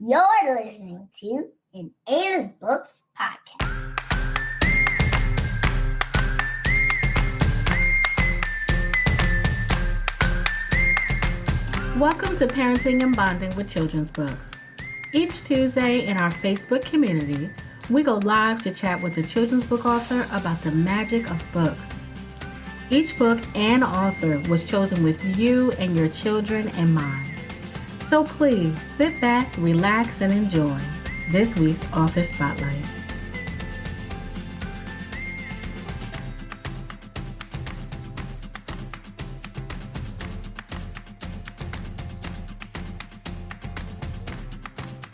You're listening to an Ada's Books podcast. Welcome to Parenting and Bonding with Children's Books. Each Tuesday in our Facebook community, we go live to chat with a children's book author about the magic of books. Each book and author was chosen with you and your children in mind. So please sit back, relax, and enjoy this week's Author Spotlight.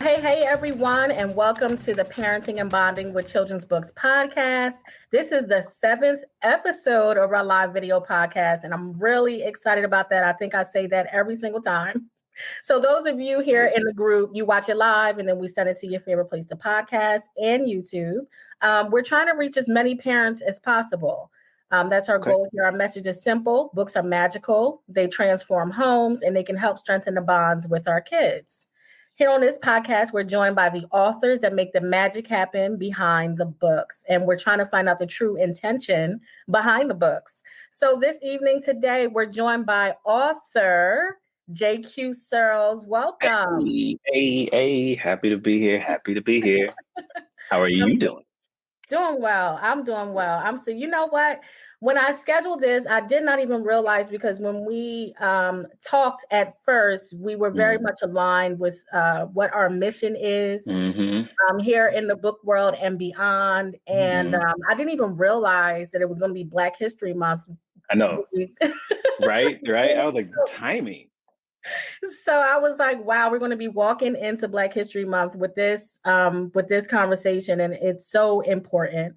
Hey everyone, and welcome to the Parenting and Bonding with Children's Books podcast. This is the 7th episode of our live video podcast, and I'm really excited about that. I think I say that every single time. So those of you here in the group, you watch it live, and then we send it to your favorite place to podcast and YouTube. We're trying to reach as many parents as possible. That's our goal here. Our message is simple. Books are magical. They transform homes, and they can help strengthen the bonds with our kids. Here on this podcast, we're joined by the authors that make the magic happen behind the books. And we're trying to find out the true intention behind the books. So this evening today, we're joined by author JQ Sirls. Welcome. Hey, happy to be here. How are you doing? Doing well. I'm doing well. So you know what? When I scheduled this, I did not even realize, because when we talked at first, we were very much aligned with what our mission is here in the book world and beyond. And I didn't even realize that it was going to be Black History Month. I know. Right. I was like, the timing. So I was like, wow, we're going to be walking into Black History Month with this conversation, and it's so important.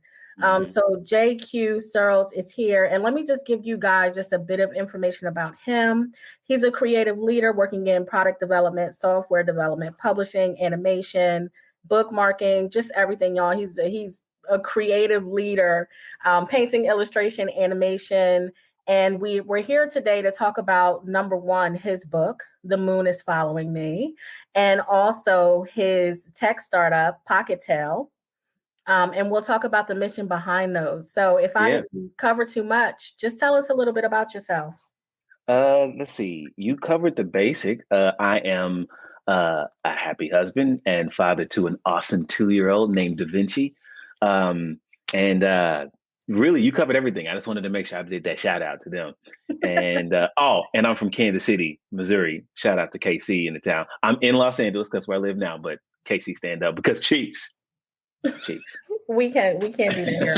So JQ Sirls is here, and let me just give you guys just a bit of information about him. He's a creative leader working in product development, software development, publishing, animation, bookmarking, just everything, y'all. He's a creative leader, painting, illustration, animation. And we're here today to talk about, number one, his book, The Moon is Following Me, and also his tech startup, Pocket Tail. And we'll talk about the mission behind those. So if I cover too much, just tell us a little bit about yourself. Let's see. You covered the basic. I am a happy husband and father to an awesome 2-year-old named Da Vinci. Really, you covered everything. I just wanted to make sure I did that shout out to them. And and I'm from Kansas City, Missouri. Shout out to KC in the town. I'm in Los Angeles. That's where I live now. But KC stand up because Chiefs. We can't do that here.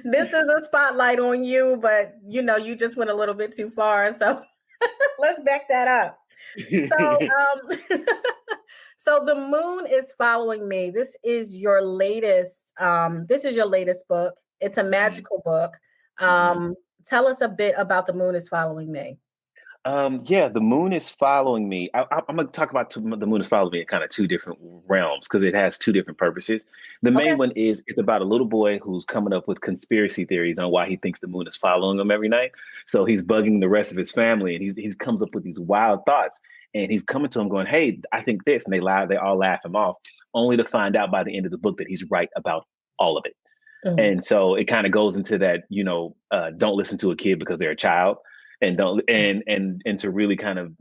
This is a spotlight on you, but you just went a little bit too far. So let's back that up. So The Moon is Following Me. This is your latest book. It's a magical book. Tell us a bit about The Moon is Following Me. The Moon is Following Me. I'm going to talk about The Moon is Following Me in kind of two different realms because it has two different purposes. The main one is it's about a little boy who's coming up with conspiracy theories on why he thinks the moon is following him every night. So he's bugging the rest of his family, and he comes up with these wild thoughts. And he's coming to him going, hey, I think this. And they all laugh him off, only to find out by the end of the book that he's right about all of it. And so it kind of goes into that, don't listen to a kid because they're a child. And to really kind of,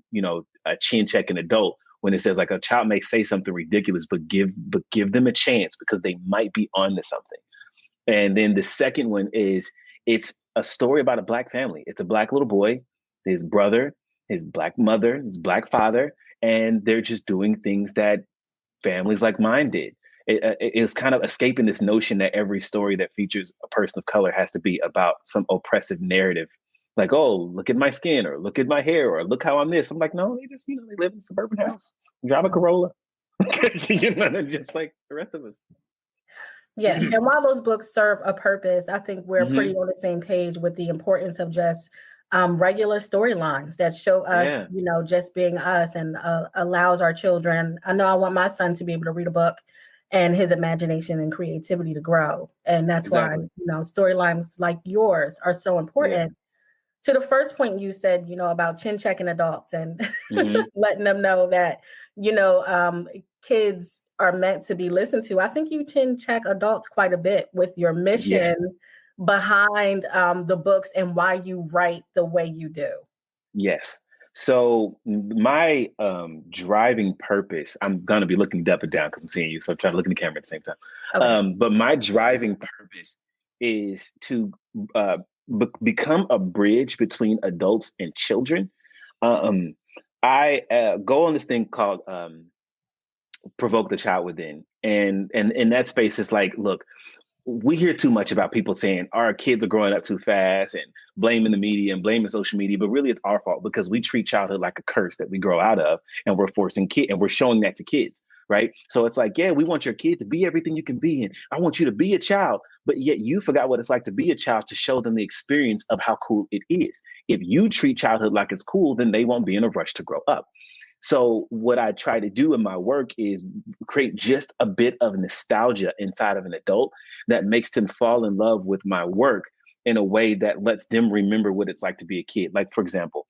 a chin check an adult when it says like a child may say something ridiculous, but give them a chance because they might be onto something. And then the second one is it's a story about a Black family. It's a Black little boy, his brother, his Black mother, his Black father, and they're just doing things that families like mine did. It's kind of escaping this notion that every story that features a person of color has to be about some oppressive narrative. Like, oh, look at my skin, or look at my hair, or look how I'm this. I'm like, no, they just, they live in a suburban house, drive a Corolla, they're just like the rest of us. Yeah. And while those books serve a purpose, I think we're pretty on the same page with the importance of just regular storylines that show us, just being us, and allows our children. I know I want my son to be able to read a book and his imagination and creativity to grow. And that's why, storylines like yours are so important to the first point you said, about chin checking adults and Mm-hmm. letting them know that, kids are meant to be listened to. I think you chin check adults quite a bit with your Yeah. mission behind the books and why you write the way you do. Yes. So my driving purpose, I'm gonna be looking up and down because I'm seeing you, so I'm trying to look in the camera at the same time. Okay. But my driving purpose is to uh, become a bridge between adults and children. Um, I go on this thing called provoke the child within, and in that space, it's like, look, we hear too much about people saying our kids are growing up too fast and blaming the media and blaming social media, but really it's our fault because we treat childhood like a curse that we grow out of, and we're forcing kids and we're showing that to kids, right? So it's like, yeah, we want your kid to be everything you can be, and I want you to be a child, but yet you forgot what it's like to be a child, to show them the experience of how cool it is. If you treat childhood like it's cool, then they won't be in a rush to grow up. So what I try to do in my work is create just a bit of nostalgia inside of an adult that makes them fall in love with my work in a way that lets them remember what it's like to be a kid. Like, for example,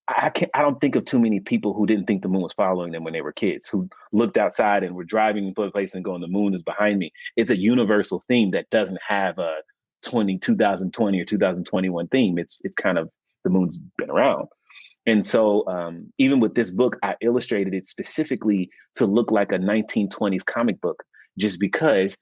I don't think of too many people who didn't think the moon was following them when they were kids, who looked outside and were driving to a place and going, the moon is behind me. It's a universal theme that doesn't have a 2020 or 2021 theme. It's kind of, the moon's been around. And so even with this book, I illustrated it specifically to look like a 1920s comic book, just because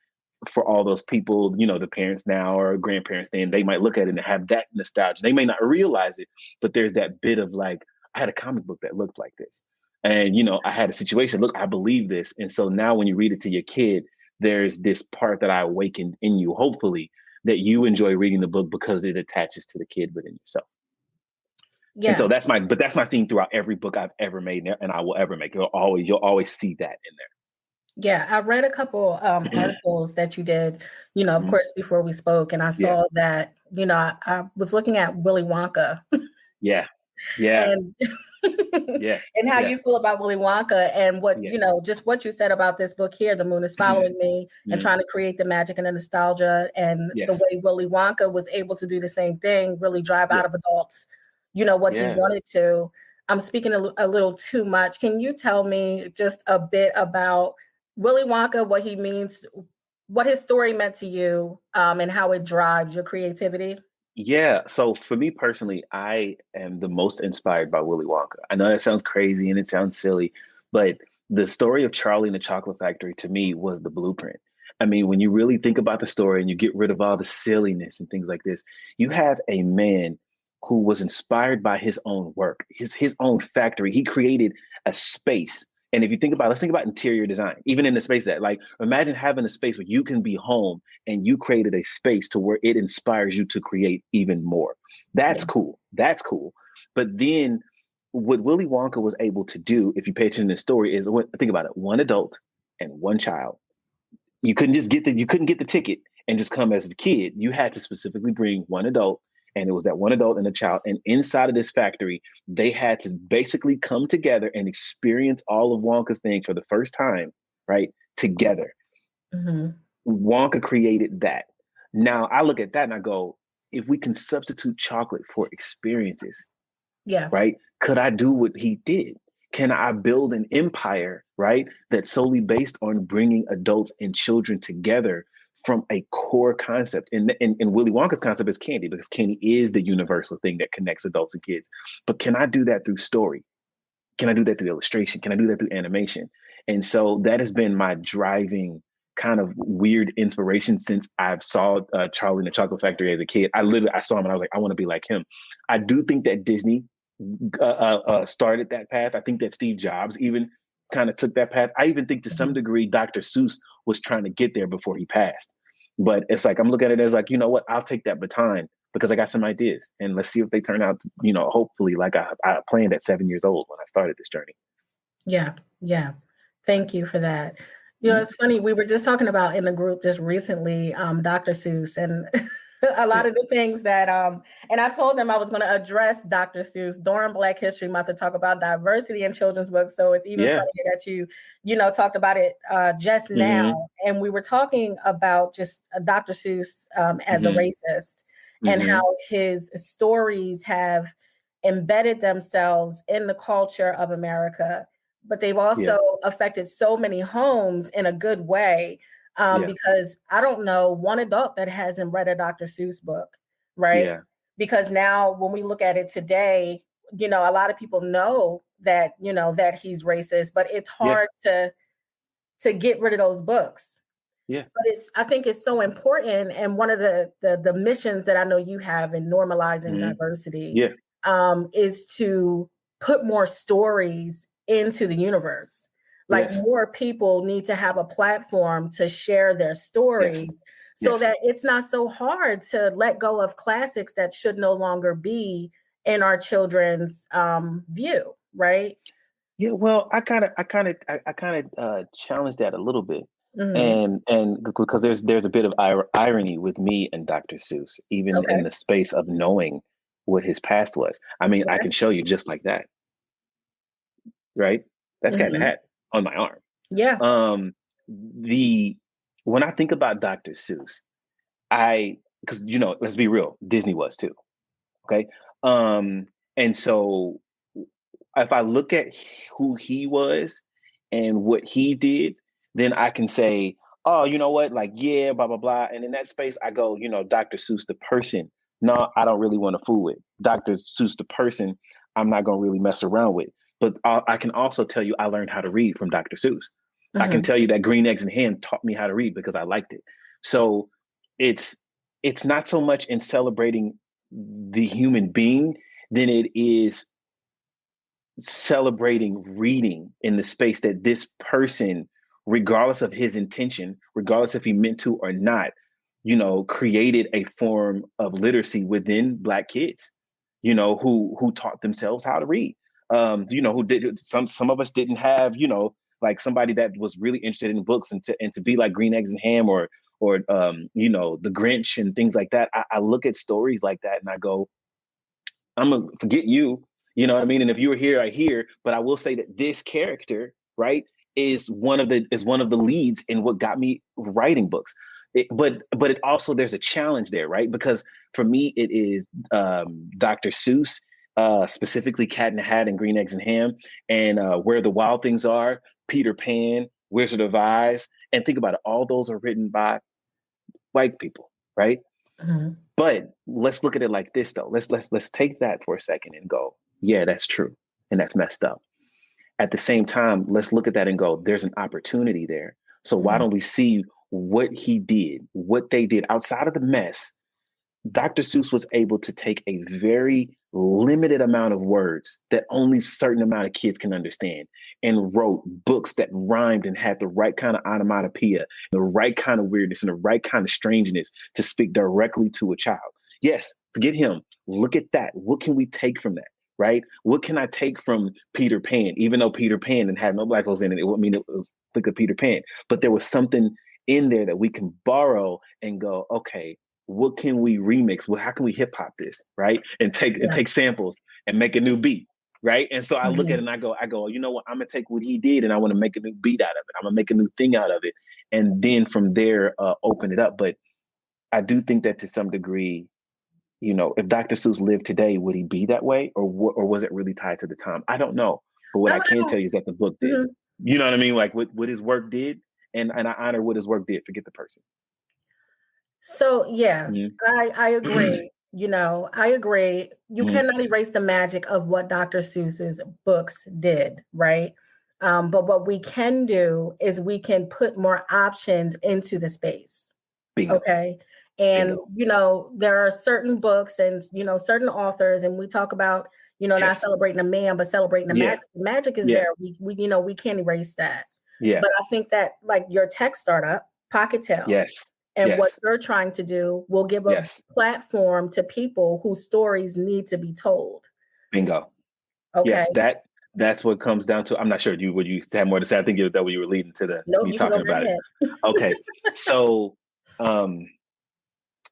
for all those people, the parents now or grandparents then, they might look at it and have that nostalgia. They may not realize it, but there's that bit of like, I had a comic book that looked like this. And, I had a situation, look, I believe this. And so now when you read it to your kid, there's this part that I awakened in you, hopefully, that you enjoy reading the book because it attaches to the kid within yourself. Yeah. And so that's my theme throughout every book I've ever made and I will ever make. You'll always see that in there. Yeah, I read a couple articles that you did, of course, before we spoke, and I saw that, I was looking at Willy Wonka. Yeah. And and how you feel about Willy Wonka and what, just what you said about this book here, The Moon is Following Me, and trying to create the magic and the nostalgia, and the way Willy Wonka was able to do the same thing, really drive out of adults, what he wanted to. I'm speaking a little too much. Can you tell me just a bit about Willy Wonka, what he means, what his story meant to you, and how it drives your creativity? Yeah. So for me personally, I am the most inspired by Willy Wonka. I know that sounds crazy and it sounds silly, but the story of Charlie and the Chocolate Factory to me was the blueprint. I mean, when you really think about the story and you get rid of all the silliness and things like this, you have a man who was inspired by his own work, his own factory. He created a space. And if you think about, let's think about interior design, even in the space that, like, imagine having a space where you can be home and you created a space to where it inspires you to create even more. That's cool. That's cool. But then what Willy Wonka was able to do, if you pay attention to the story, is think about it: one adult and one child. You couldn't get the ticket and just come as a kid. You had to specifically bring one adult, and it was that one adult and a child. And inside of this factory, they had to basically come together and experience all of Wonka's things for the first time, right? Together. Mm-hmm. Wonka created that. Now I look at that and I go, if we can substitute chocolate for experiences, right? Could I do what he did? Can I build an empire, right? That's solely based on bringing adults and children together from a core concept. And Willy Wonka's concept is candy, because candy is the universal thing that connects adults and kids. But can I do that through story? Can I do that through illustration? Can I do that through animation? And so that has been my driving kind of weird inspiration since I saw Charlie and the Chocolate Factory as a kid. I saw him and I was like, I want to be like him. I do think that Disney started that path. I think that Steve Jobs even kind of took that path. I even think to some degree, Dr. Seuss was trying to get there before he passed. But it's like, I'm looking at it as like, you know what, I'll take that baton because I got some ideas and let's see if they turn out, hopefully like I planned at 7 years old when I started this journey. Yeah. Thank you for that. It's funny. We were just talking about in the group just recently, Dr. Seuss, and a lot of the things that, and I told them I was going to address Dr. Seuss during Black History Month to talk about diversity in children's books. So it's even funny that you talked about it just now. And we were talking about just Dr. Seuss as a racist. and how his stories have embedded themselves in the culture of America, but they've also affected so many homes in a good way. Because I don't know one adult that hasn't read a Dr. Seuss book, right? Yeah. Because now when we look at it today, a lot of people know that, that he's racist, but it's hard to get rid of those books. Yeah. But I think it's so important. And one of the missions that I know you have in normalizing diversity is to put more stories into the universe. Like more people need to have a platform to share their stories so that it's not so hard to let go of classics that should no longer be in our children's view, right? Yeah, well, I kind of challenge that a little bit, and because there's a bit of irony with me and Dr. Seuss, even in the space of knowing what his past was. I mean, I can show you just like that, right? That's Cat in the Hat on my arm. Yeah. When I think about Dr. Seuss, because let's be real, Disney was too. Okay. And so if I look at who he was and what he did, then I can say, oh, you know what? Like, yeah, blah, blah, blah. And in that space, I go, Dr. Seuss, the person. No, I don't really want to fool with. Dr. Seuss, the person, I'm not going to really mess around with. But I can also tell you I learned how to read from Dr. Seuss. I can tell you that Green Eggs and Ham taught me how to read because I liked it. So it's not so much in celebrating the human being than it is celebrating reading in the space that this person, regardless of his intention, regardless if he meant to or not, created a form of literacy within Black kids, who taught themselves how to read. Who did some of us didn't have, like somebody that was really interested in books and to be like Green Eggs and Ham or the Grinch and things like that. I look at stories like that and I go, I'm gonna forget you. You know what I mean? And if you were here, I hear. But I will say that this character, right, is one of the leads in what got me writing books. But it also, there's a challenge there, right? Because for me, it is Dr. Seuss, specifically Cat in the Hat and Green Eggs and Ham, and Where the Wild Things Are, Peter Pan, Wizard of Oz, and think about it. All those are written by white people, right? But let's look at it like this, though. Let's take that for a second and go, yeah, that's true, and that's messed up. At the same time, let's look at that and go, there's an opportunity there. So why don't we see what he did, what they did outside of the mess? Dr. Seuss was able to take a very limited amount of words that only a certain amount of kids can understand and wrote books that rhymed and had the right kind of onomatopoeia, the right kind of weirdness and the right kind of strangeness to speak directly to a child. Yes, forget him. Look at that. What can we take from that? Right? What can I take from Peter Pan? Even though Peter Pan and had no Black folks in it, it would mean it was think of Peter Pan. But there was something in there that we can borrow and go, okay, what can we remix? Well, how can we hip hop this, right? And take samples and make a new beat, right? And so I look at it and I go, you know what? I'm gonna take what he did and I want to make a new beat out of it. I'm gonna make a new thing out of it, and then from there open it up. But I do think that to some degree, if Dr. Seuss lived today, would he be that way, or was it really tied to the time? I don't know. But what I can tell you is that the book did. You know what I mean? Like what his work did, and I honor what his work did. Forget the person. So yeah, I agree. I agree. You cannot erase the magic of what Dr. Seuss's books did, right? But what we can do is we can put more options into the space. Bingo. Okay. And, there are certain books and, certain authors, and we talk about, not celebrating a man, but celebrating the magic. The magic is there. We can't erase that. Yeah. But I think that like your tech startup, Pocketail. Yes. And what you're trying to do will give a platform to people whose stories need to be told. Bingo. Okay. Yes, that's what comes down to. I'm not sure would you have more to say. I think that what you were leading to me talking about it. Okay. So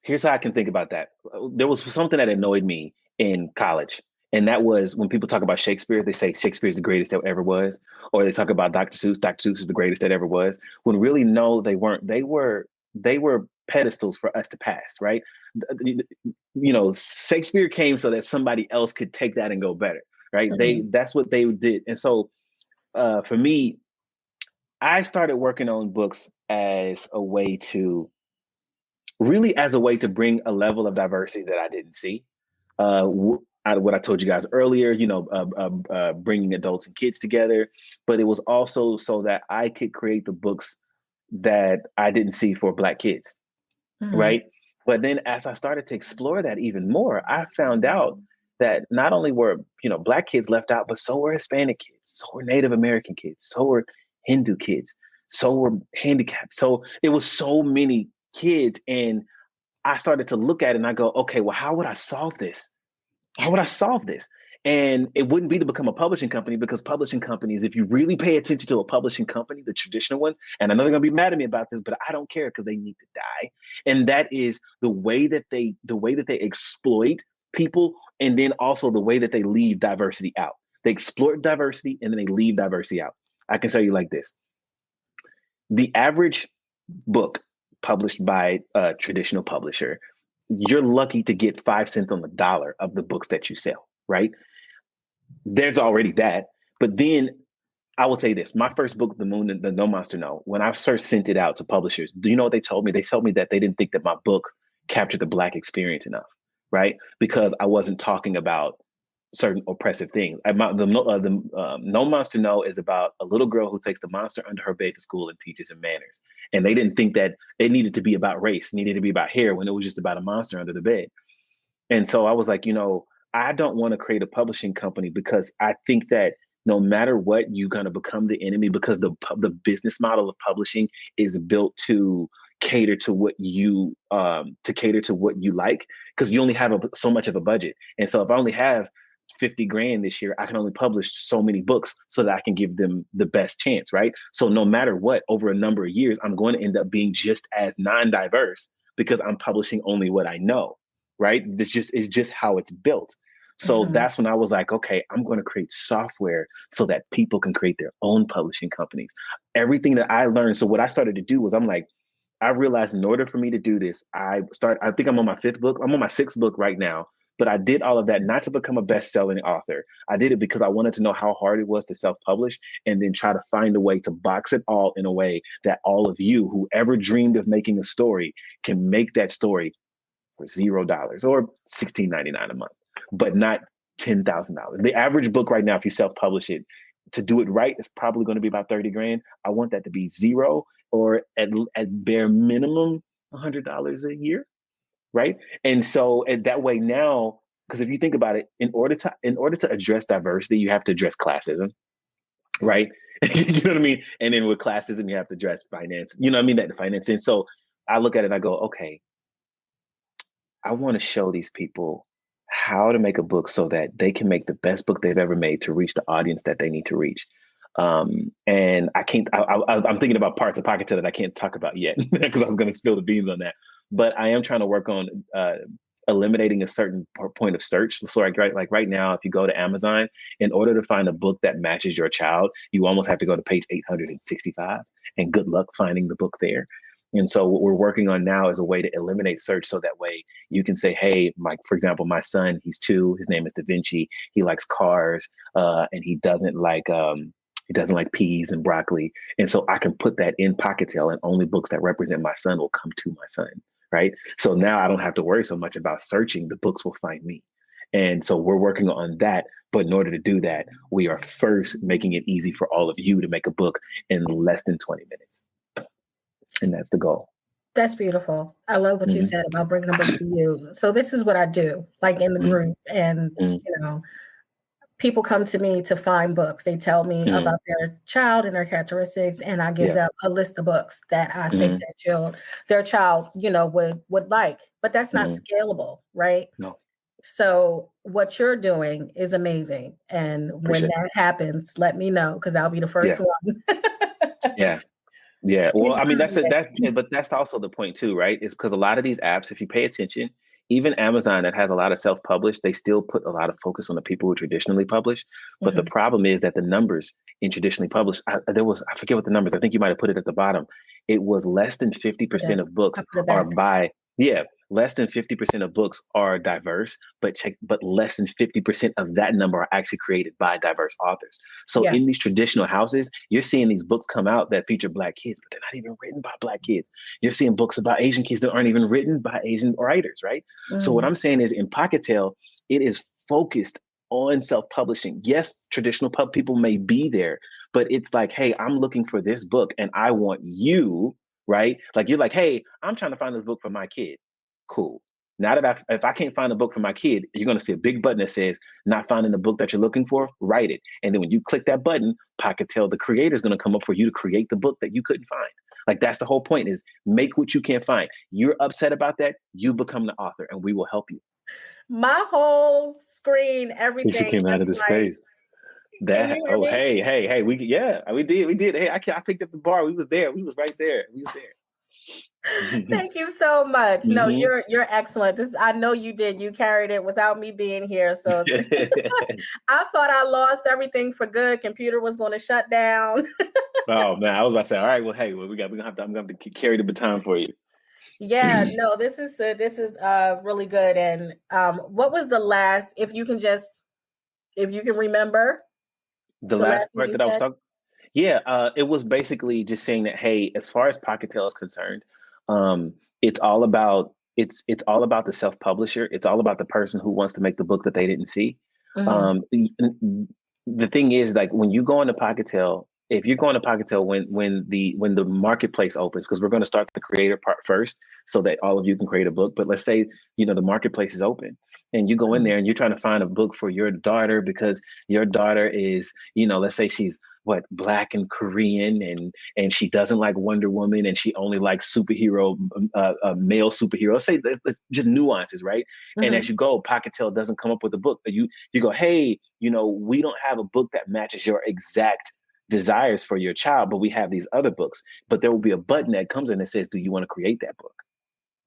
here's how I can think about that. There was something that annoyed me in college. And that was when people talk about Shakespeare, they say Shakespeare is the greatest that ever was. Or they talk about Dr. Seuss is the greatest that ever was. When really, no, they weren't. They were pedestals for us to pass, right? Shakespeare came so that somebody else could take that and go better, right? That's what they did. And so for me, I started working on books as a way to bring a level of diversity that I didn't see. What I told you guys earlier, bringing adults and kids together, but it was also so that I could create the books that I didn't see for Black kids, right? But then as I started to explore that even more, I found out that not only were, Black kids left out, but so were Hispanic kids, so were Native American kids, so were Hindu kids, so were handicapped. So it was so many kids. And I started to look at it and I go, okay, well, how would I solve this? How would I solve this? And it wouldn't be to become a publishing company, because publishing companies, if you really pay attention to a publishing company, the traditional ones, and I know they're going to be mad at me about this, but I don't care, because they need to die. And that is the way that they exploit people, and then also the way that they leave diversity out. They exploit diversity and then they leave diversity out. I can tell you like this. The average book published by a traditional publisher, you're lucky to get 5 cents on the dollar of the books that you sell, right? There's already that. But then I will say this, my first book, The Moon and the No Monster No, when I first sent it out to publishers, do you know what they told me? They told me that they didn't think that my book captured the Black experience enough, right? Because I wasn't talking about certain oppressive things. No Monster No is about a little girl who takes the monster under her bed to school and teaches him manners. And they didn't think that it needed to be about race, needed to be about hair, when it was just about a monster under the bed. And so I was like, I don't want to create a publishing company, because I think that no matter what, you're going to become the enemy, because the business model of publishing is built to cater to what you like, because you only have so much of a budget. And so if I only have 50 grand this year, I can only publish so many books so that I can give them the best chance, right? So no matter what, over a number of years, I'm going to end up being just as non-diverse, because I'm publishing only what I know, right? It's just how it's built. So that's when I was like, okay, I'm going to create software so that people can create their own publishing companies. Everything that I learned. So what I started to do was, I realized in order for me to do this, I think I'm on my 5th book. I'm on my 6th book right now. But I did all of that not to become a best-selling author. I did it because I wanted to know how hard it was to self-publish, and then try to find a way to box it all in a way that all of you who ever dreamed of making a story can make that story for $0 or $16.99 a month, but not $10,000. The average book right now, if you self-publish it, to do it right, is probably going to be about 30 grand. I want that to be 0, or at bare minimum $100 a year. Right. And so that way now, because if you think about it, in order to address diversity, you have to address classism. Right. You know what I mean? And then with classism, you have to address finance. You know what I mean? That the finance. And so I look at it and I go, okay, I want to show these people how to make a book so that they can make the best book they've ever made to reach the audience that they need to reach. And I'm thinking about parts of Pocket that I can't talk about yet, because I was going to spill the beans on that. But I am trying to work on eliminating a certain point of search. So like right now, if you go to Amazon, in order to find a book that matches your child, you almost have to go to page 865, and good luck finding the book there. And so what we're working on now is a way to eliminate search, so that way you can say, hey, for example, my son, he's 2, his name is Da Vinci. He likes cars, and he doesn't like peas and broccoli. And so I can put that in Pocketel, and only books that represent my son will come to my son. Right. So now I don't have to worry so much about searching. The books will find me. And so we're working on that. But in order to do that, we are first making it easy for all of you to make a book in less than 20 minutes. And that's the goal. That's beautiful. I love what you said about bringing the books to you. So this is what I do, like in the group. And, people come to me to find books. They tell me about their child and their characteristics, and I give them a list of books that I think that their child, would like. But that's not scalable, right? No. So what you're doing is amazing. And when that happens, let me know, because I'll be the first one. Yeah. Well, I mean, but that's also the point too, right? Is because a lot of these apps, if you pay attention, even Amazon, that has a lot of self-published, they still put a lot of focus on the people who traditionally publish. But the problem is that the numbers in traditionally published, I forget what the numbers, I think you might have put it at the bottom. it was less than 50% of books Up to the are back. less than 50% of books are diverse, but less than 50% of that number are actually created by diverse authors. So Yeah. in these traditional houses, you're seeing these books come out that feature Black kids, but they're not even written by Black kids. You're seeing books about Asian kids that aren't even written by Asian writers, right? So what I'm saying is in Pocket Tale, it is focused on self-publishing. Yes, traditional pub people may be there, but it's like, hey, I'm looking for this book and I want you, right? Like you're like, hey, I'm trying to find this book for my kid. Cool. Now that if I can't find a book for my kid, you're going to see a big button that says, not finding the book that you're looking for, write it. And then when you click that button, Pocket Tale, the creator, is going to come up for you to create the book that you couldn't find. Like that's the whole point, is make what you can't find. You're upset about that, you become the author and we will help you. My whole screen, She everything came out of the just like, space. can you hear me? Hey, we did. Hey, I picked up the bar. We was there. We was right there. We was there. Thank you so much. No, Mhm. you're excellent. I know you did. You carried it without me being here. So I thought I lost everything for good. Computer was going to shut down. Oh man, I was about to say, all right, well, hey, well, I'm gonna have to carry the baton for you. Yeah, no, this is really good. And what was the last, if you can remember The the last last thing part you that I was said? talking, yeah, it was basically just saying that, hey, as far as Pocket Tail is concerned, it's all about it's all about the self-publisher. It's all about the person who wants to make the book that they didn't see. Mhm. The thing is, like when you go into Pocket Tail, if you're going to Pocket Tail when the marketplace opens, because we're going to start the creator part first, so that all of you can create a book. But let's say the marketplace is open, and you go in there and you're trying to find a book for your daughter because your daughter is, let's say she's Black and Korean, and she doesn't like Wonder Woman, and she only likes superhero, male superhero. Let's say let's just nuances, right? And Mhm. as you go, Pocket Tail doesn't come up with a book. You go, hey, we don't have a book that matches your exact desires for your child, but we have these other books. But there will be a button that comes in that says, do you want to create that book?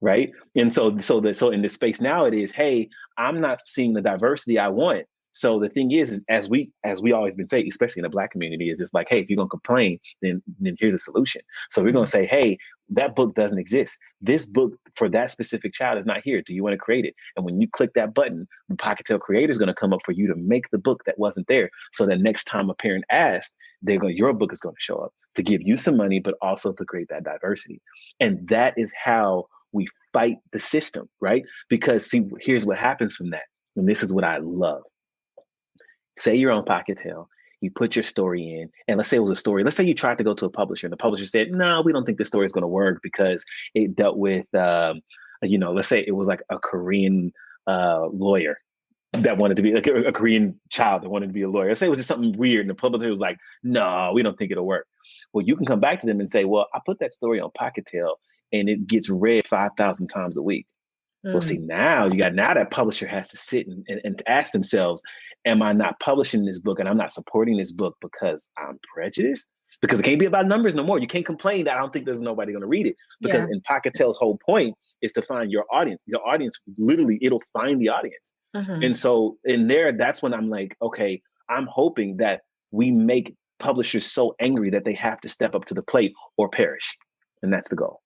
Right. And so in this space now it is, hey, I'm not seeing the diversity I want. So the thing is as we always been saying, especially in the Black community, is just like, hey, if you're gonna complain, then here's a solution. So we're gonna say, hey, that book doesn't exist. This book for that specific child is not here. Do you want to create it? And when you click that button, the Pocket Tail creator is gonna come up for you to make the book that wasn't there. So that next time a parent asks, your book is gonna show up to give you some money, but also to create that diversity. And that is how we fight the system, right? Because see, here's what happens from that. And this is what I love. Say you're on Pocket Tail, you put your story in, and let's say it was a story. Let's say you tried to go to a publisher, and the publisher said, "No, we don't think this story is going to work because it dealt with, let's say it was like a Korean lawyer that wanted to be like a Korean child that wanted to be a lawyer. Let's say it was just something weird, and the publisher was like, "No, we don't think it'll work." Well, you can come back to them and say, "Well, I put that story on Pocket Tail, and it gets read 5,000 times a week." Well, Mm. see, now that publisher has to sit and ask themselves, am I not publishing this book and I'm not supporting this book because I'm prejudiced? Because it can't be about numbers no more. You can't complain that I don't think there's nobody going to read it. Because Yeah. in Pocket Tail's whole point is to find your audience. Your audience, literally, it'll find the audience. Mhm. And so in there, that's when I'm like, okay, I'm hoping that we make publishers so angry that they have to step up to the plate or perish. And that's the goal.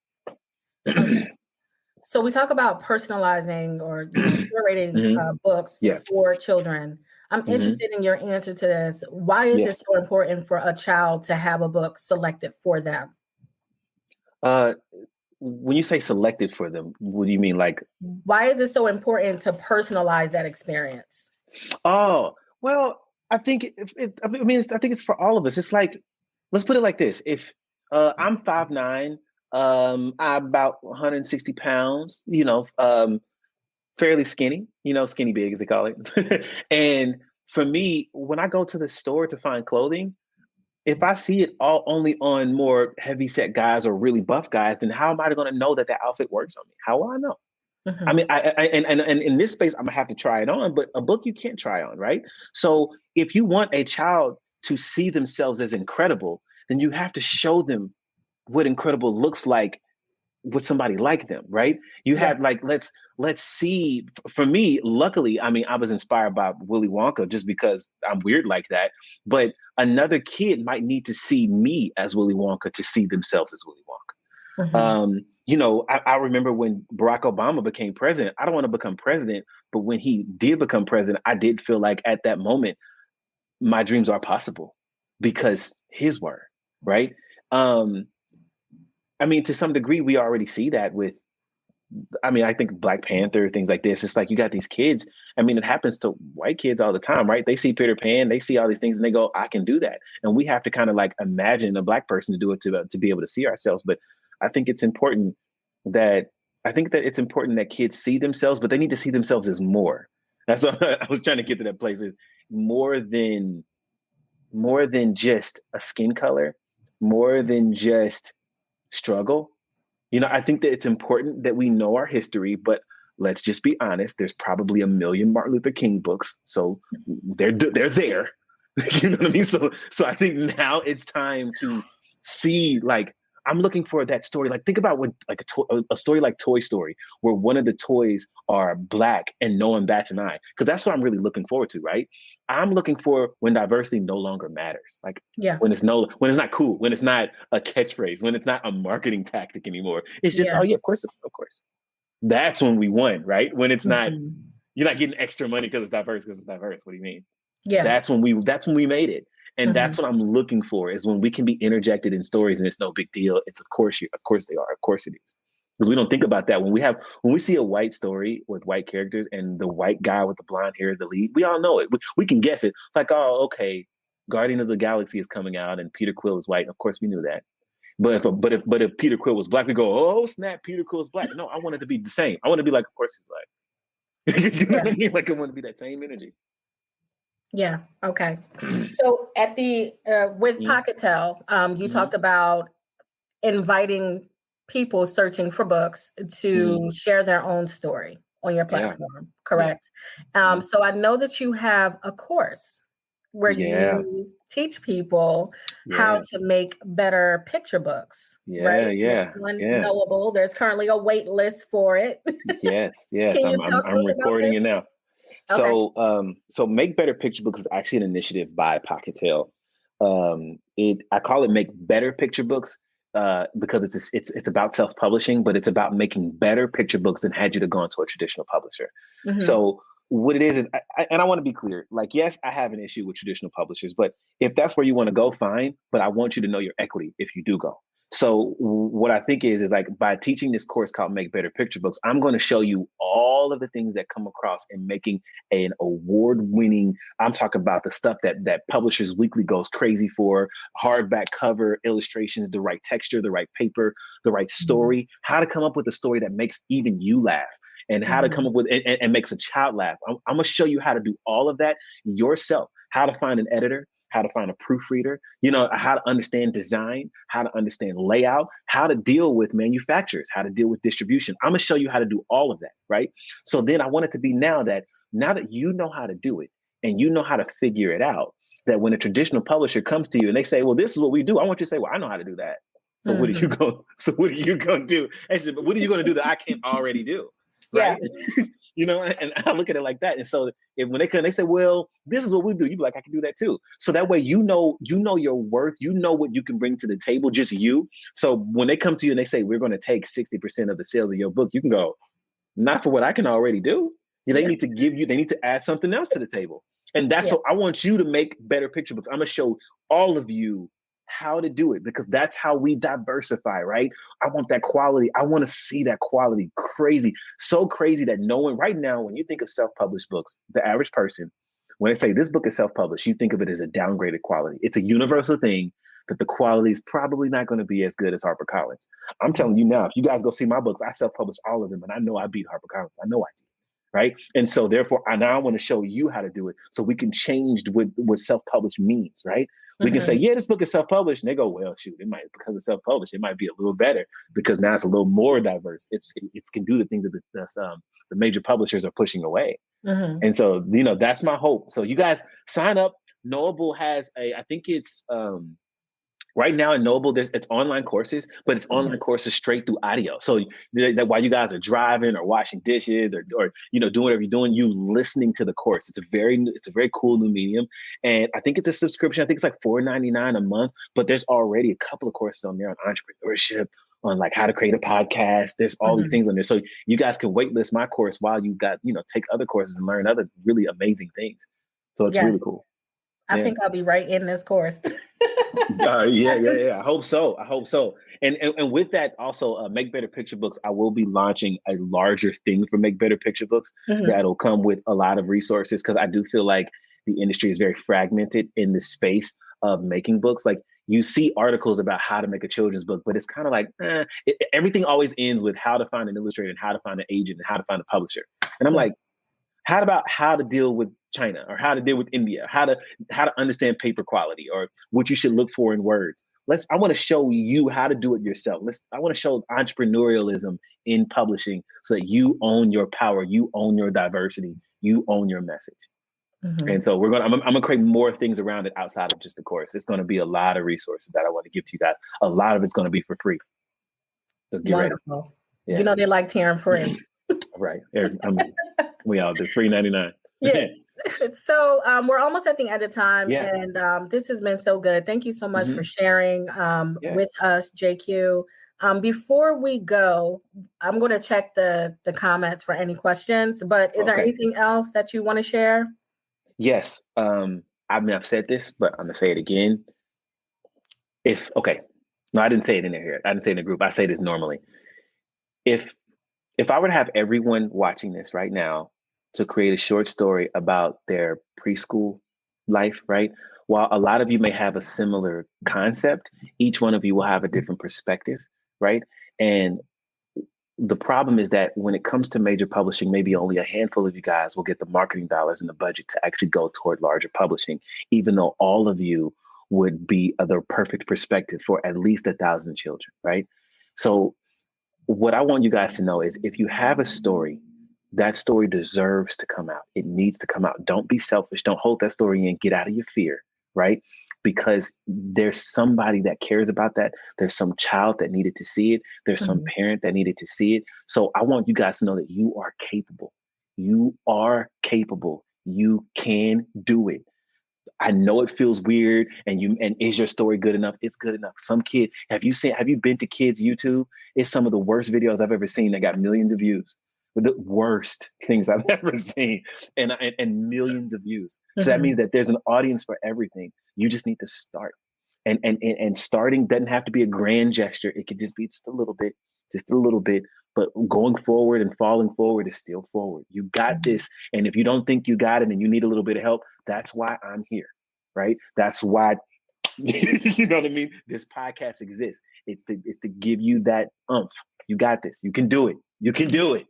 Okay. So we talk about personalizing or curating Mhm. books Yeah. for children. I'm Mhm. interested in your answer to this. Why is it Yes. so important for a child to have a book selected for them? Uh, when you say selected for them, what do you mean? Like, Why is it so important to personalize that experience? oh, well, I think I think it's for all of us. It's like, let's put it like this: if I'm 5'9", I'm about 160 pounds, fairly skinny, skinny big as they call it. And for me, when I go to the store to find clothing, if I see it all only on more heavy set guys or really buff guys, then how am I going to know that outfit works on me? How will I know? I Mhm. mean, and in this space, I'm gonna have to try it on, but a book you can't try on, right? So if you want a child to see themselves as incredible, then you have to show them what incredible looks like with somebody like them, right? You Yeah. have like let's see. For me, luckily, I mean, I was inspired by Willy Wonka just because I'm weird like that. But another kid might need to see me as Willy Wonka to see themselves as Willy Wonka. You know, I remember when Barack Obama became president. I don't want to become president, but when he did become president, I did feel like at that moment, my dreams are possible because his were, right? I mean, to some degree, we already see that with, I mean, I think Black Panther, things like this. It's like you got these kids. I mean, it happens to white kids all the time, right? They see Peter Pan, they see all these things, and they go, "I can do that." And we have to kind of like imagine a Black person to do it to be able to see ourselves. But I think it's important that it's important that kids see themselves, but they need to see themselves as more. That's what I was trying to get to that place, is more than just a skin color, more than just struggle. You know, I think that it's important that we know our history, but let's just be honest. There's probably a million Martin Luther King books, so they're there. You know what I mean? So I think now it's time to see, like, I'm looking for that story. Like, think about when, like, a story like Toy Story, where one of the toys are Black and no one bats an eye, because that's what I'm really looking forward to, right? I'm looking for when diversity no longer matters. Like, when it's not cool, when it's not a catchphrase, when it's not a marketing tactic anymore. It's just, oh yeah, of course. That's when we won, right? When it's not, you're not getting extra money because it's diverse. What do you mean? Yeah. That's when we made it. And that's what I'm looking for, is when we can be interjected in stories and it's no big deal. It's of course they are. Of course it is. Because we don't think about that. When we see a white story with white characters and the white guy with the blonde hair is the lead, we all know it. We can guess it. Like, oh, okay, Guardian of the Galaxy is coming out and Peter Quill is white. Of course we knew that. But if Peter Quill was Black, we go, oh snap, Peter Quill is Black. No, I want it to be the same. I want to be like, of course he's Black. You know what I mean? Like, I want to be that same energy. Yeah. Okay. So at the with Pocketel, you talked about inviting people searching for books to share their own story on your platform, correct? So I know that you have a course where you teach people how to make better picture books, right? Knowable. There's currently a wait list for it. Yes. I'm recording it now. Okay. So Make Better Picture Books is actually an initiative by Pocketel. I call it Make Better Picture Books because it's about self-publishing, but it's about making better picture books than had you to go into a traditional publisher. So what it is I want to be clear. Like, yes, I have an issue with traditional publishers, but if that's where you want to go, fine. But I want you to know your equity if you do go. So what I think is like, by teaching this course called Make Better Picture Books, I'm going to show you all of the things that come across in making an award-winning, I'm talking about the stuff that Publishers Weekly goes crazy for, hardback cover, illustrations, the right texture, the right paper, the right story, how to come up with a story that makes even you laugh, and how to come up with and makes a child laugh. I'm going to show you how to do all of that yourself, how to find an editor, how to find a proofreader, how to understand design, how to understand layout, how to deal with manufacturers, how to deal with distribution. I'm going to show you how to do all of that, right? So then I want it to be now that you know how to do it and you know how to figure it out, that when a traditional publisher comes to you and they say, well, this is what we do, I want you to say, well, I know how to do that. So what are you going to do? Actually, what are you going to do that I can't already do? Right. Yeah. And I look at it like that. And so when they come, they say, well, this is what we do. You be like, I can do that too. So that way, you know your worth, you know what you can bring to the table, just you. So when they come to you and they say, we're going to take 60% of the sales of your book, you can go, not for what I can already do. They need to add something else to the table. And that's what I want you to make better picture books. I'm going to show all of you how to do it, because that's how we diversify, right? I want that quality. I want to see that quality crazy, so crazy that no one right now, when you think of self-published books, the average person, when they say this book is self-published, you think of it as a downgraded quality. It's a universal thing that the quality is probably not going to be as good as HarperCollins. I'm telling you now, if you guys go see my books, I self-published all of them, and I know I beat HarperCollins. I know I did. Right. And so therefore, I want to show you how to do it so we can change what self-published means. Right. We can say, yeah, this book is self-published. And they go, well, shoot, it might, because it's self-published, it might be a little better because now it's a little more diverse. It can do the things that the major publishers are pushing away. And so, that's my hope. So you guys sign up. Knowable has I think it's right now in Noble, it's online courses, but it's online courses straight through audio. So that while you guys are driving or washing dishes or doing whatever you're doing, you listening to the course. It's a very cool new medium, and I think it's a subscription. I think it's like $4.99 a month, but there's already a couple of courses on there on entrepreneurship, on like how to create a podcast. There's all these things on there. So you guys can waitlist my course while you got, take other courses and learn other really amazing things. So it's really cool. I think I'll be right in this course. Yeah. I hope so. And with that also, Make Better Picture Books, I will be launching a larger thing for Make Better Picture Books that'll come with a lot of resources, because I do feel like the industry is very fragmented in the space of making books. Like, you see articles about how to make a children's book, but it's kind of like, everything always ends with how to find an illustrator and how to find an agent and how to find a publisher. And I'm like, how about how to deal with China, or how to deal with India, how to understand paper quality, or what you should look for in words. I want to show you how to do it yourself. I want to show entrepreneurialism in publishing, so that you own your power, you own your diversity, you own your message. And so I'm gonna create more things around it outside of just the course. It's going to be a lot of resources that I want to give to you guys. A lot of it's going to be for free. So get Wonderful. ready. Yeah. They like tearing free. Right. We all do $3.99. Yes. So we're almost at the end of time, and this has been so good. Thank you so much for sharing with us, JQ. Before we go, I'm going to check the comments for any questions, but is there anything else that you want to share? Yes. I've said this, but I'm going to say it again. No, I didn't say it in here. I didn't say it in the group. I say this normally. If I were to have everyone watching this right now to create a short story about their preschool life, right? While a lot of you may have a similar concept, each one of you will have a different perspective, right? And the problem is that when it comes to major publishing, maybe only a handful of you guys will get the marketing dollars and the budget to actually go toward larger publishing, even though all of you would be the perfect perspective for at least 1,000 children, right? So what I want you guys to know is, if you have a story, that story deserves to come out. It needs to come out. Don't be selfish. Don't hold that story in. Get out of your fear, right? Because there's somebody that cares about that. There's some child that needed to see it. There's some parent that needed to see it. So I want you guys to know that you are capable. You are capable. You can do it. I know it feels weird, and is your story good enough? It's good enough. Some kid, have you been to kids' YouTube? It's some of the worst videos I've ever seen that got millions of views. The worst things I've ever seen, and millions of views. So that means that there's an audience for everything. You just need to start. And starting doesn't have to be a grand gesture. It could just be just a little bit. But going forward and falling forward is still forward. You got this. And if you don't think you got it and you need a little bit of help, that's why I'm here, right? That's why, you know what I mean? This podcast exists. It's to give you that oomph. You got this. You can do it. You can do it.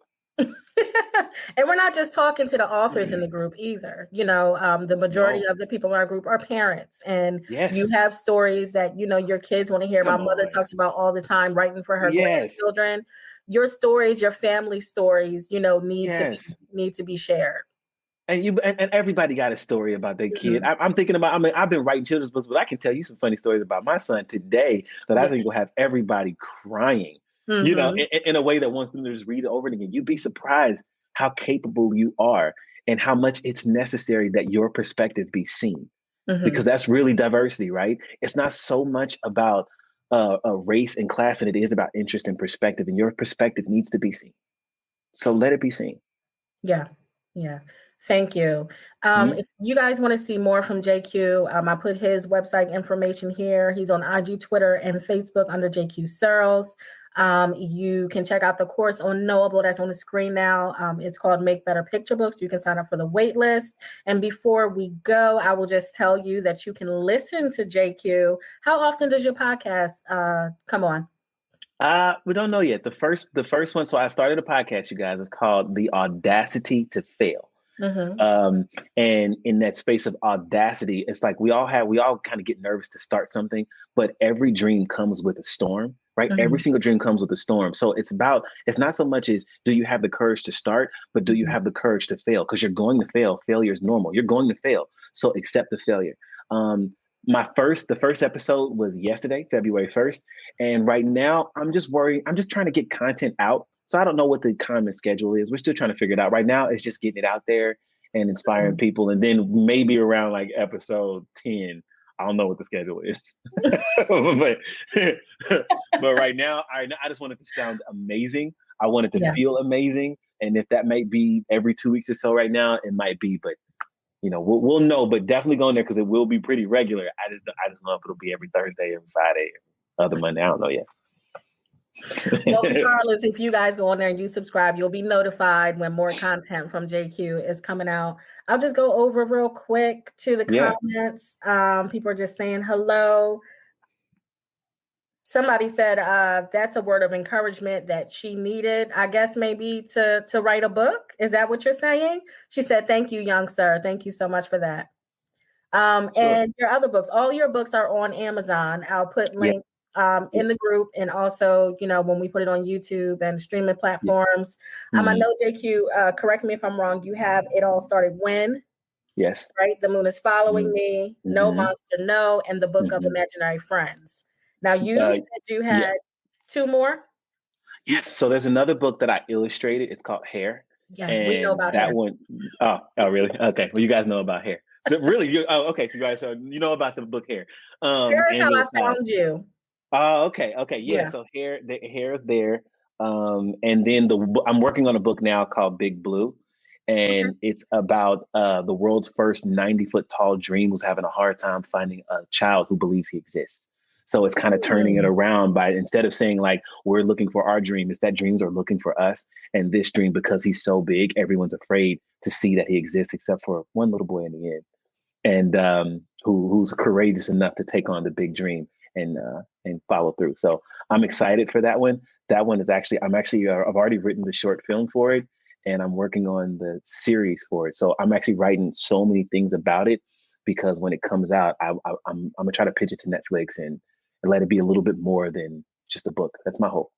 And we're not just talking to the authors in the group either. The majority of the people in our group are parents, and you have stories that, your kids want to hear. My mother talks about all the time, writing for her grandchildren. Your stories, your family stories, need to be shared. And everybody got a story about their kid. I'm thinking about, I've been writing children's books, but I can tell you some funny stories about my son today that I think will have everybody crying, in a way that wants them to just read it over again. You'd be surprised how capable you are and how much it's necessary that your perspective be seen, because that's really diversity, right? It's not so much about a race and class, and it is about interest and perspective, and your perspective needs to be seen. So let it be seen. Yeah. Thank you. If you guys want to see more from JQ, I put his website information here. He's on IG, Twitter, and Facebook under JQ Sirls. You can check out the course on Knowable that's on the screen now. It's called Make Better Picture Books. You can sign up for the wait list. And before we go, I will just tell you that you can listen to JQ. How often does your podcast come on? We don't know yet. The first one. So I started a podcast, you guys. It's called The Audacity to Fail. And in that space of audacity, it's like we all kind of get nervous to start something, but every dream comes with a storm, right? Every single dream comes with a storm. So it's not so much as do you have the courage to start, but do you have the courage to fail? Because you're going to fail. Failure is normal. You're going to fail. So accept the failure. The first episode was yesterday, February 1st. And right now I'm just worried. I'm just trying to get content out. So I don't know what the comment schedule is. We're still trying to figure it out. Right now, it's just getting it out there and inspiring people. And then maybe around like episode 10, I don't know what the schedule is, but but right now, I just want it to sound amazing. I want it to feel amazing, and if that might be every 2 weeks or so, right now it might be, but we'll know. But definitely go in there because it will be pretty regular. I just don't know if it'll be every Thursday, every Friday, other Monday. I don't know yet. Well, regardless, if you guys go on there and you subscribe, you'll be notified when more content from JQ is coming out. I'll just go over real quick to the comments. People are just saying hello. Somebody said that's a word of encouragement that she needed, I guess, maybe to write a book. Is that what you're saying? She said, thank you, young sir. Thank you so much for that. Sure. And your other books, all your books are on Amazon. I'll put links in the group, and also, when we put it on YouTube and streaming platforms. I know, JQ, correct me if I'm wrong, you have It All Started When? Yes. Right? The Moon is Following Me, No Monster No, and the Book of Imaginary Friends. Now, you said you had two more? Yes. So there's another book that I illustrated. It's called Hair. Yeah, and we know about that Hair. one. Oh, really? Okay. Well, you guys know about Hair. So really, okay. So you guys, you know about the book Hair. Hair is how I found you. Oh, okay. Yeah. So Hair is there. And then I'm working on a book now called Big Blue. And it's about the world's first 90-foot tall dream who's having a hard time finding a child who believes he exists. So it's kind of turning it around by, instead of saying like, we're looking for our dream, it's that dreams are looking for us. And this dream, because he's so big, everyone's afraid to see that he exists, except for one little boy in the end. And who's courageous enough to take on the big dream and follow through. So I'm excited for that one. That one is I've already written the short film for it, and I'm working on the series for it. So I'm actually writing so many things about it, because when it comes out, I'm gonna try to pitch it to Netflix and let it be a little bit more than just a book. That's my hope.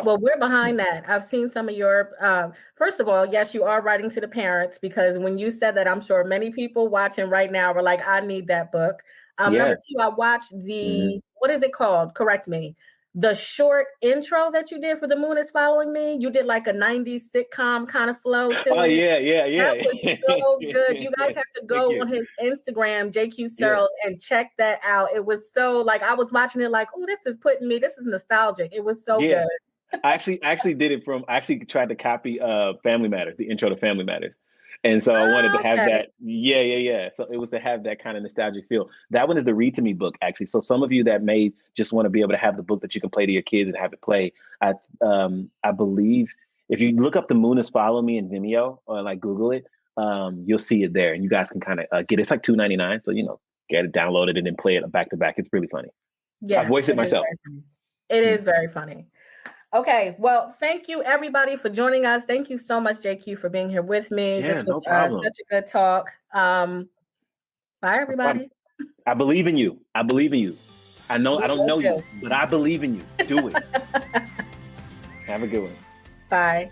Well, we're behind that. I've seen some of your, first of all, yes, you are writing to the parents, because when you said that, I'm sure many people watching right now were like, I need that book. Number two, I watched what is it called? Correct me. The short intro that you did for The Moon is Following Me. You did like a 90s sitcom kind of flow to it. Yeah. That was so good. You guys have to go on his Instagram, JQ Sirls, and check that out. It was so, like, I was watching it like, oh, this is nostalgic. It was so good. I actually did it I actually tried to copy Family Matters, the intro to Family Matters. And so I wanted to have that. Yeah. So it was to have that kind of nostalgic feel. That one is the Read to Me book, actually. So some of you that may just want to be able to have the book that you can play to your kids and have it play. I believe if you look up The Moon is Following Me in Vimeo, or like Google it, you'll see it there, and you guys can kind of get it. It's like $2.99. So, get it, download it, and then play it back to back. It's really funny. Yeah. I voiced it myself. It is very funny. Okay, well, thank you everybody for joining us. Thank you so much, JQ, for being here with me. Yeah, this was no such a good talk. Bye, everybody. I believe in you. I know I don't know you, but I believe in you. Do it. Have a good one. Bye.